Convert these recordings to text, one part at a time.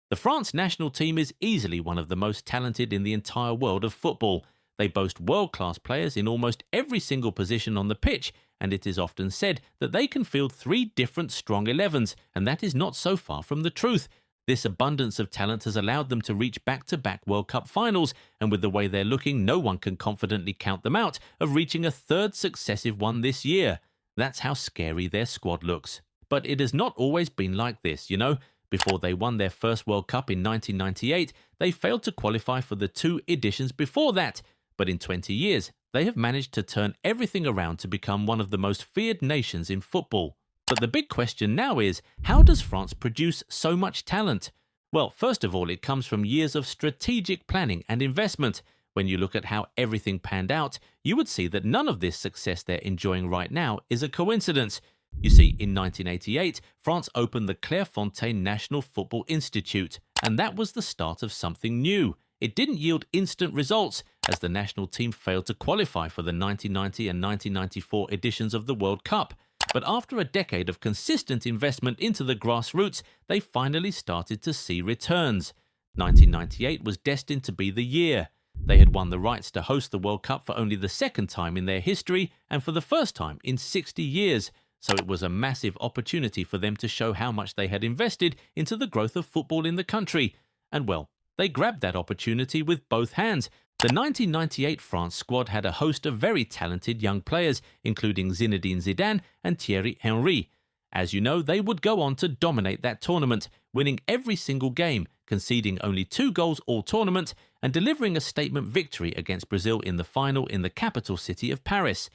The France national team is easily one of the most talented in the entire world of football. They boast world-class players in almost every single position on the pitch, and it is often said that they can field 3 different strong 11s, and that is not so far from the truth. This abundance of talent has allowed them to reach back-to-back World Cup finals, and with the way they're looking, no one can confidently count them out of reaching a 3rd successive one this year. That's how scary their squad looks. But it has not always been like this, you know. Before they won their first World Cup in 1998, they failed to qualify for the 2 editions before that. But in 20 years, they have managed to turn everything around to become one of the most feared nations in football. But the big question now is, how does France produce so much talent? Well, first of all, it comes from years of strategic planning and investment. When you look at how everything panned out, you would see that none of this success they're enjoying right now is a coincidence. You see, in 1988, France opened the Clare Fontaine National Football Institute, and that was the start of something new. It didn't yield instant results, as the national team failed to qualify for the 1990 and 1994 editions of the World Cup. But after a decade of consistent investment into the grassroots, they finally started to see returns. 1998 was destined to be the year. They had won the rights to host the World Cup for only the 2nd time in their history, and for the first time in 60 years. So it was a massive opportunity for them to show how much they had invested into the growth of football in the country. And well, they grabbed that opportunity with both hands. The 1998 France squad had a host of very talented young players, including Zinedine Zidane and Thierry Henry. As you know, they would go on to dominate that tournament, winning every single game, conceding only 2 goals all tournament, and delivering a statement victory against Brazil in the final in the capital city of Paris.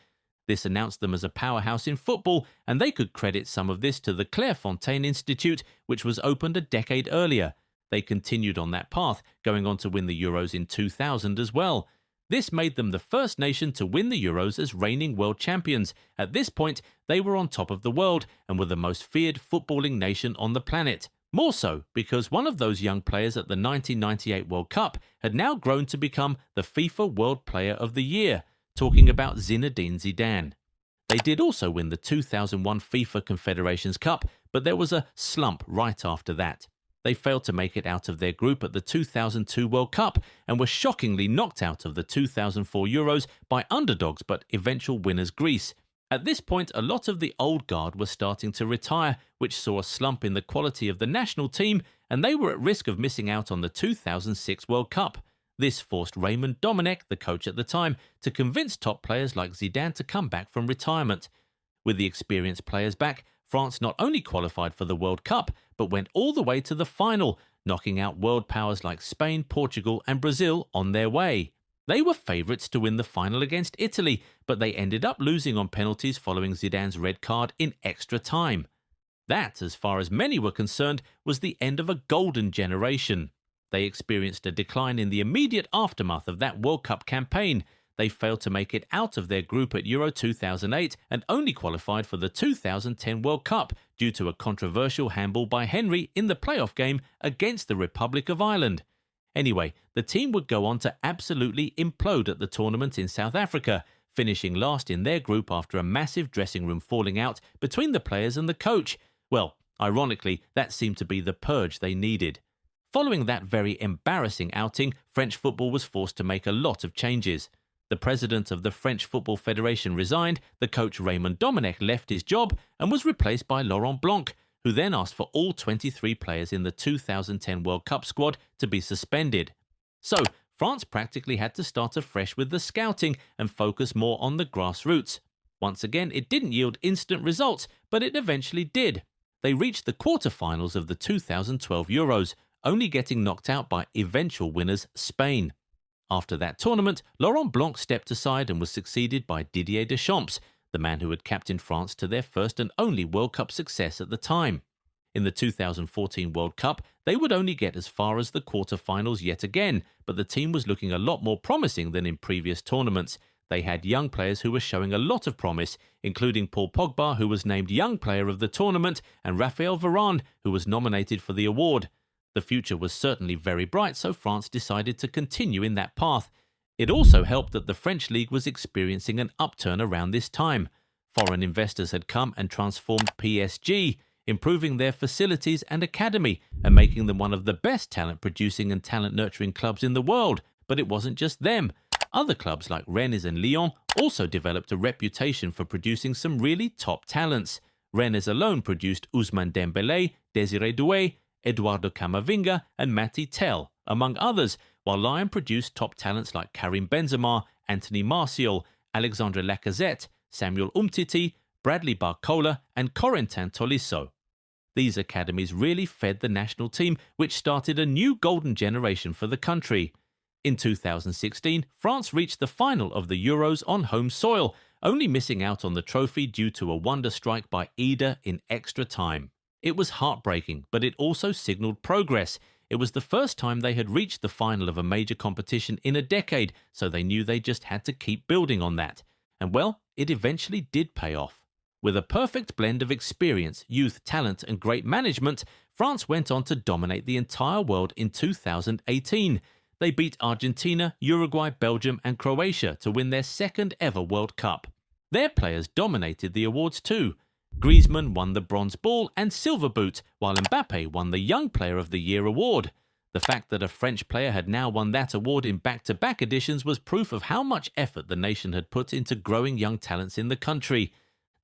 This announced them as a powerhouse in football, and they could credit some of this to the Clare Fontaine Institute, which was opened a decade earlier. They continued on that path, going on to win the Euros in 2000 as well. This made them the first nation to win the Euros as reigning world champions. At this point, they were on top of the world and were the most feared footballing nation on the planet. More so because one of those young players at the 1998 World Cup had now grown to become the FIFA World Player of the Year. Talking about Zinedine Zidane. They did also win the 2001 FIFA Confederations Cup, but there was a slump right after that. They failed to make it out of their group at the 2002 World Cup and were shockingly knocked out of the 2004 Euros by underdogs but eventual winners Greece. At this point, a lot of the old guard were starting to retire, which saw a slump in the quality of the national team, and they were at risk of missing out on the 2006 World Cup. This forced Raymond Domenech, the coach at the time, to convince top players like Zidane to come back from retirement. With the experienced players back, France not only qualified for the World Cup, but went all the way to the final, knocking out world powers like Spain, Portugal and Brazil on their way. They were favourites to win the final against Italy, but they ended up losing on penalties following Zidane's red card in extra time. That, as far as many were concerned, was the end of a golden generation. They experienced a decline in the immediate aftermath of that World Cup campaign. They failed to make it out of their group at Euro 2008 and only qualified for the 2010 World Cup due to a controversial handball by Henry in the playoff game against the Republic of Ireland. Anyway, the team would go on to absolutely implode at the tournament in South Africa, finishing last in their group after a massive dressing room falling out between the players and the coach. Well, ironically, that seemed to be the purge they needed. Following that very embarrassing outing, French football was forced to make a lot of changes. The president of the French Football Federation resigned, the coach Raymond Domenech left his job and was replaced by Laurent Blanc, who then asked for all 23 players in the 2010 World Cup squad to be suspended. So, France practically had to start afresh with the scouting and focus more on the grassroots. Once again, it didn't yield instant results, but it eventually did. They reached the quarter-finals of the 2012 Euros, only getting knocked out by eventual winners Spain. After that tournament, Laurent Blanc stepped aside and was succeeded by Didier Deschamps, the man who had captained France to their first and only World Cup success at the time. In the 2014 World Cup, they would only get as far as the quarter-finals yet again, but the team was looking a lot more promising than in previous tournaments. They had young players who were showing a lot of promise, including Paul Pogba, who was named Young Player of the Tournament, and Raphael Varane, who was nominated for the award. The future was certainly very bright, so France decided to continue in that path. It also helped that the French league was experiencing an upturn around this time. Foreign investors had come and transformed PSG. improving their facilities and academy, and making them one of the best talent-producing and talent-nurturing clubs in the world. But it wasn't just them. Other clubs like Rennes and Lyon also developed a reputation for producing some really top talents. Rennes alone produced Ousmane Dembélé, Désiré Doué, Eduardo Camavinga and Mati Tel, among others, while Lyon produced top talents like Karim Benzema, Anthony Martial, Alexandre Lacazette, Samuel Umtiti, Bradley Barcola and Corentin Tolisso. These academies really fed the national team, which started a new golden generation for the country. In 2016, France reached the final of the Euros on home soil, only missing out on the trophy due to a wonder strike by Ida in extra time. It was heartbreaking, but it also signaled progress. It was the first time they had reached the final of a major competition in a decade, so they knew they just had to keep building on that. And well, it eventually did pay off. With a perfect blend of experience, youth, talent and great management, France went on to dominate the entire world in 2018. They beat Argentina, Uruguay, Belgium and Croatia to win their second ever World Cup. Their players dominated the awards too. Griezmann won the Bronze Ball and Silver Boot, while Mbappe won the Young Player of the Year award. The fact that a French player had now won that award in back-to-back editions was proof of how much effort the nation had put into growing young talents in the country.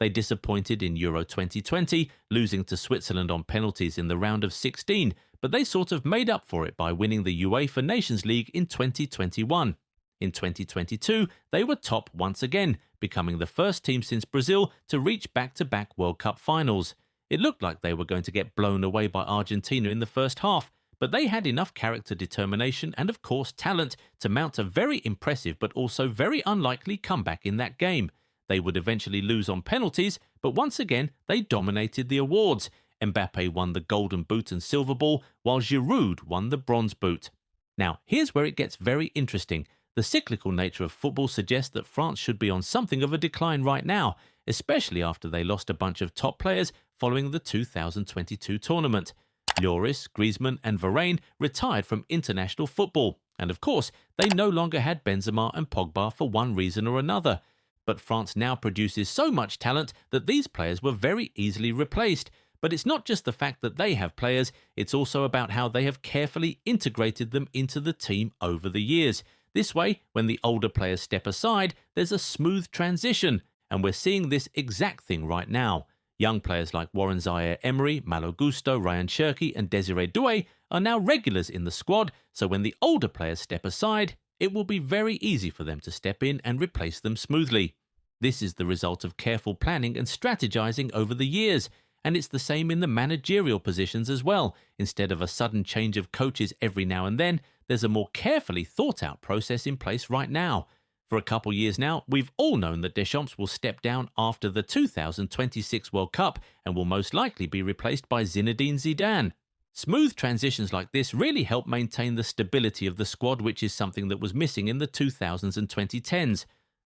They disappointed in Euro 2020, losing to Switzerland on penalties in the round of 16, but they sort of made up for it by winning the UEFA Nations League in 2021. In 2022, they were top once again, becoming the first team since Brazil to reach back-to-back World Cup finals. It looked like they were going to get blown away by Argentina in the first half, but they had enough character, determination and of course talent to mount a very impressive but also very unlikely comeback in that game. They would eventually lose on penalties, but once again they dominated the awards. Mbappe won the Golden Boot and Silver Ball, while Giroud won the Bronze Boot. Now, here's where it gets very interesting. The cyclical nature of football suggests that France should be on something of a decline right now, especially after they lost a bunch of top players following the 2022 tournament. Lloris, Griezmann and Varane retired from international football, and of course, they no longer had Benzema and Pogba for one reason or another. But France now produces so much talent that these players were very easily replaced. But it's not just the fact that they have players, it's also about how they have carefully integrated them into the team over the years. This way, when the older players step aside, there's a smooth transition, and we're seeing this exact thing right now. Young players like Warren Zaïre-Emery, Malo Gusto, Ryan Cherki and Désiré Doué are now regulars in the squad, so when the older players step aside, it will be very easy for them to step in and replace them smoothly. This is the result of careful planning and strategizing over the years. And it's the same in the managerial positions as well. Instead of a sudden change of coaches every now and then, there's a more carefully thought out process in place right now. For a couple years now, we've all known that Deschamps will step down after the 2026 World Cup and will most likely be replaced by Zinedine Zidane. Smooth transitions like this really help maintain the stability of the squad, which is something that was missing in the 2000s and 2010s.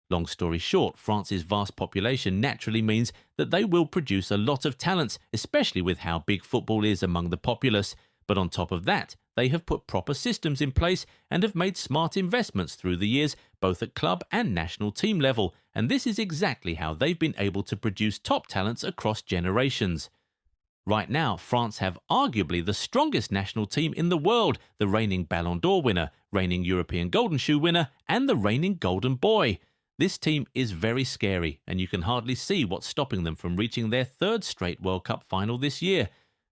Long story short, France's vast population naturally means that they will produce a lot of talents, especially with how big football is among the populace. But on top of that, they have put proper systems in place and have made smart investments through the years, both at club and national team level. And this is exactly how they've been able to produce top talents across generations. Right now, France have arguably the strongest national team in the world, the reigning Ballon d'Or winner, reigning European Golden Shoe winner, and the reigning Golden Boy. This team is very scary, and you can hardly see what's stopping them from reaching their third straight World Cup final this year.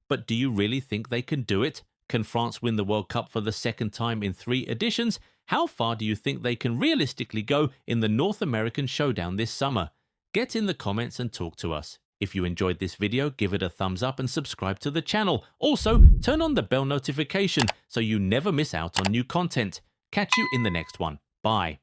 But do you really think they can do it? Can France win the World Cup for the second time in 3 editions? How far do you think they can realistically go in the North American showdown this summer? Get in the comments and talk to us. If you enjoyed this video, give it a thumbs up and subscribe to the channel. Also, turn on the bell notification so you never miss out on new content. Catch you in the next one. Bye.